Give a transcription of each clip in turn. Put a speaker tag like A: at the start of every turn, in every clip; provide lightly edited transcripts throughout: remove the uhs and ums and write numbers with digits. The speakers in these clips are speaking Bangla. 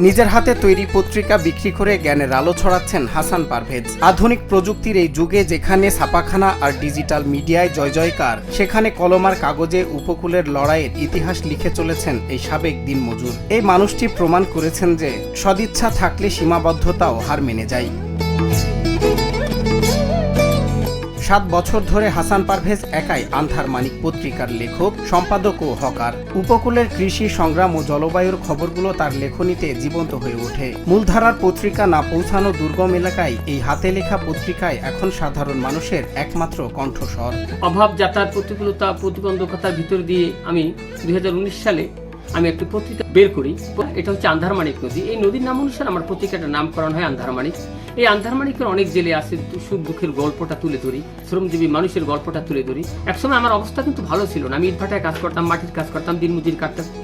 A: নিজের হাতে তৈরি পত্রিকা বিক্রি করে জ্ঞানের আলো ছড়াচ্ছেন হাসান পারভেজ। আধুনিক প্রযুক্তির এই যুগে যেখানে ছাপাখানা আর ডিজিটাল মিডিয়ায় জয় জয়কার, সেখানে কলম আর কাগজে উপকূলের লড়াইয়ের ইতিহাস লিখে চলেছেন এই সাবেক দিনমজুর। এই মানুষটি প্রমাণ করেছেন যে সদিচ্ছা থাকলে সীমাবদ্ধতাও হার মেনে যায়। 7 বছর ধরে হাসান পারভেজ একাই আন্ধার মানিক পত্রিকার লেখক, সম্পাদক ও হকার। উপকূলের কৃষি, সংগ্রাম ও জলবায়ুর খবরগুলো তার লেখনীতে জীবন্ত হয়ে ওঠে। মূলধারার পত্রিকা না পৌঁছানো দুর্গম এলাকায় এই হাতে লেখা পত্রিকায় এখন সাধারণ মানুষের একমাত্র কণ্ঠস্বর।
B: অভাব, যাতায়াত, প্রতিকূলতা, প্রতিবন্ধকতার ভিতর দিয়ে আমি 2019 সালে আমি একটি পত্রিকা বের করি। এটা হচ্ছে আন্ধারমানিক নদী। এই নদীর নাম অনুসারে আমার পত্রিকাটার নামকরণ হয় আন্ধারমানিক। এই আন্ধারমানিকের অনেক জেলে আছে, সুখ দুঃখের গল্পটা তুলে ধরি, শ্রমজীবী মানুষের গল্পটা তুলে ধরি। একসময় আমার অবস্থা কিন্তু ভালো ছিল না। আমি ইটভাটায় কাজ করতাম, মাটির কাজ করতাম, দিনমজুর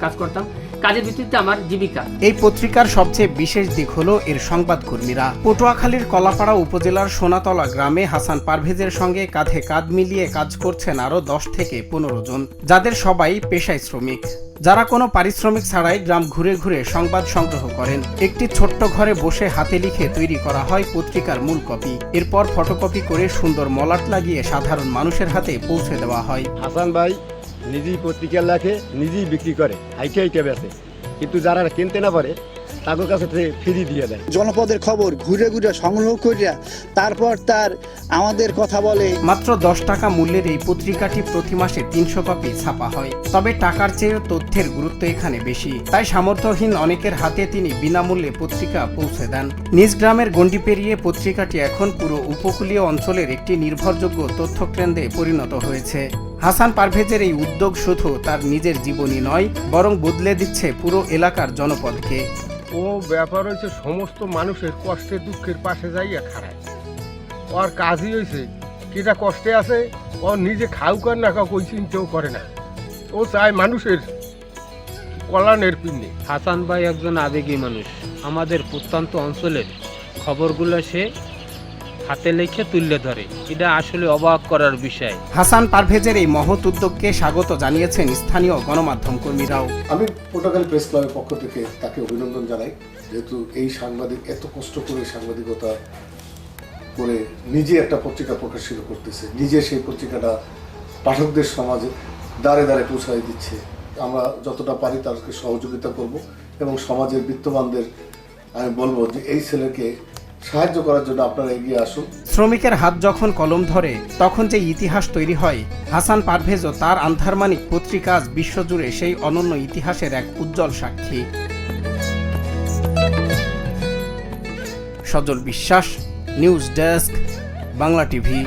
B: কাজ করতাম। কাজের ভিত্তিতে আমার জীবিকা।
A: এই পত্রিকার সবচেয়ে বিশেষ দিক হলো এর সংবাদকর্মীরা। পটুয়াখালীর কলাপাড়া উপজেলার সোনাতলা গ্রামে হাসান পারভেজের সঙ্গে কাঁধে কাঁধ মিলিয়ে কাজ করছেন আরও 10 থেকে 15 জন, যাদের সবাই পেশায় শ্রমিক, যারা কোনো পারিশ্রমিক ছাড়াই গ্রাম ঘুরে ঘুরে সংবাদ সংগ্রহ করেন। একটি ছোট্ট ঘরে বসে হাতে লিখে তৈরি করা হয় পত্রিকার মূল কপি। এরপর ফটোকপি করে সুন্দর মলাট লাগিয়ে সাধারণ মানুষের হাতে পৌঁছে দেওয়া হয়।
C: হাসান ভাই নিজেই পত্রিকা লেখে, নিজেই বিক্রি করে, হাইটে হাইটে বেচে, কিন্তু যারা কিনতে না পারে তাদের কাছে ফ্রি দিয়ে দেয়।
D: জনপদের খবর ঘুরে ঘুরে সংগ্রহ করিয়া তারপর তার আমাদের কথা বলে।
A: মাত্র 10 টাকা মূল্যের এই পত্রিকাটি প্রতি মাসে 300 কপি ছাপা হয়। তবে টাকার চেয়েও তথ্যের গুরুত্ব এখানে বেশি, তাই সামর্থ্যহীন অনেকের হাতে তিনি বিনামূল্যে পত্রিকা পৌঁছে দেন। নিজ গ্রামের গণ্ডি পেরিয়ে পত্রিকাটি এখন পুরো উপকূলীয় অঞ্চলের একটি নির্ভরযোগ্য তথ্য কেন্দ্রে পরিণত হয়েছে। হাসান পারভেজের এই উদ্যোগ শুধু তার নিজের জীবনই নয়, বরং বদলে দিচ্ছে পুরো এলাকার জনপদকে।
E: ও ব্যাপার হয়েছে সমস্ত মানুষের কষ্টে দুঃখের পাশে যাইয়া খাড়ায়। ওর কাজই হয়েছে কিটা কষ্টে আছে, ও নিজে খাউক আর না খাউক ওই চিন্তাও করে না। ও চায় মানুষের কল্যাণের পিন্নে।
F: হাসান ভাই একজন আবেগী মানুষ। আমাদের প্রত্যন্ত অঞ্চলের খবরগুলো সে হাতে লিখে তুলে ধরে, এটা আসলে অবাক করার বিষয়।
A: হাসান পারভেজের এই মহৎ উদ্যোগকে স্বাগত জানিয়েছেন স্থানীয় গণমাধ্যম কর্মীরাও।
G: আমি পটুয়াখালী প্রেস ক্লাবের পক্ষ থেকে তাকে অভিনন্দন জানাই, যেহেতু এই সাংবাদিক এত কষ্ট করে সাংবাদিকতা করে নিজে একটা পত্রিকা প্রকাশিত করতেছে, নিজে সেই পত্রিকাটা পাঠকদের সমাজে দ্বারে দ্বারে পৌঁছায় দিচ্ছে। আমরা যতটা পারি তাদেরকে সহযোগিতা করব এবং সমাজের বিত্তবানদের আমি বলবো যে এই ছেলেকে সাহায্য করার জন্য আপনারা এগিয়ে আসুন।
A: শ্রমিকের হাত যখন কলম ধরে তখন যে ইতিহাস তৈরি হয়, হাসান পারভেজ ও তার আন্ধারমানিক পত্রিকা বিশ্বজুড়ে সেই অনন্য ইতিহাসের এক উজ্জ্বল সাক্ষী। সজল বিশ্বাস, নিউজ ডেস্ক, বাংলা টিভি।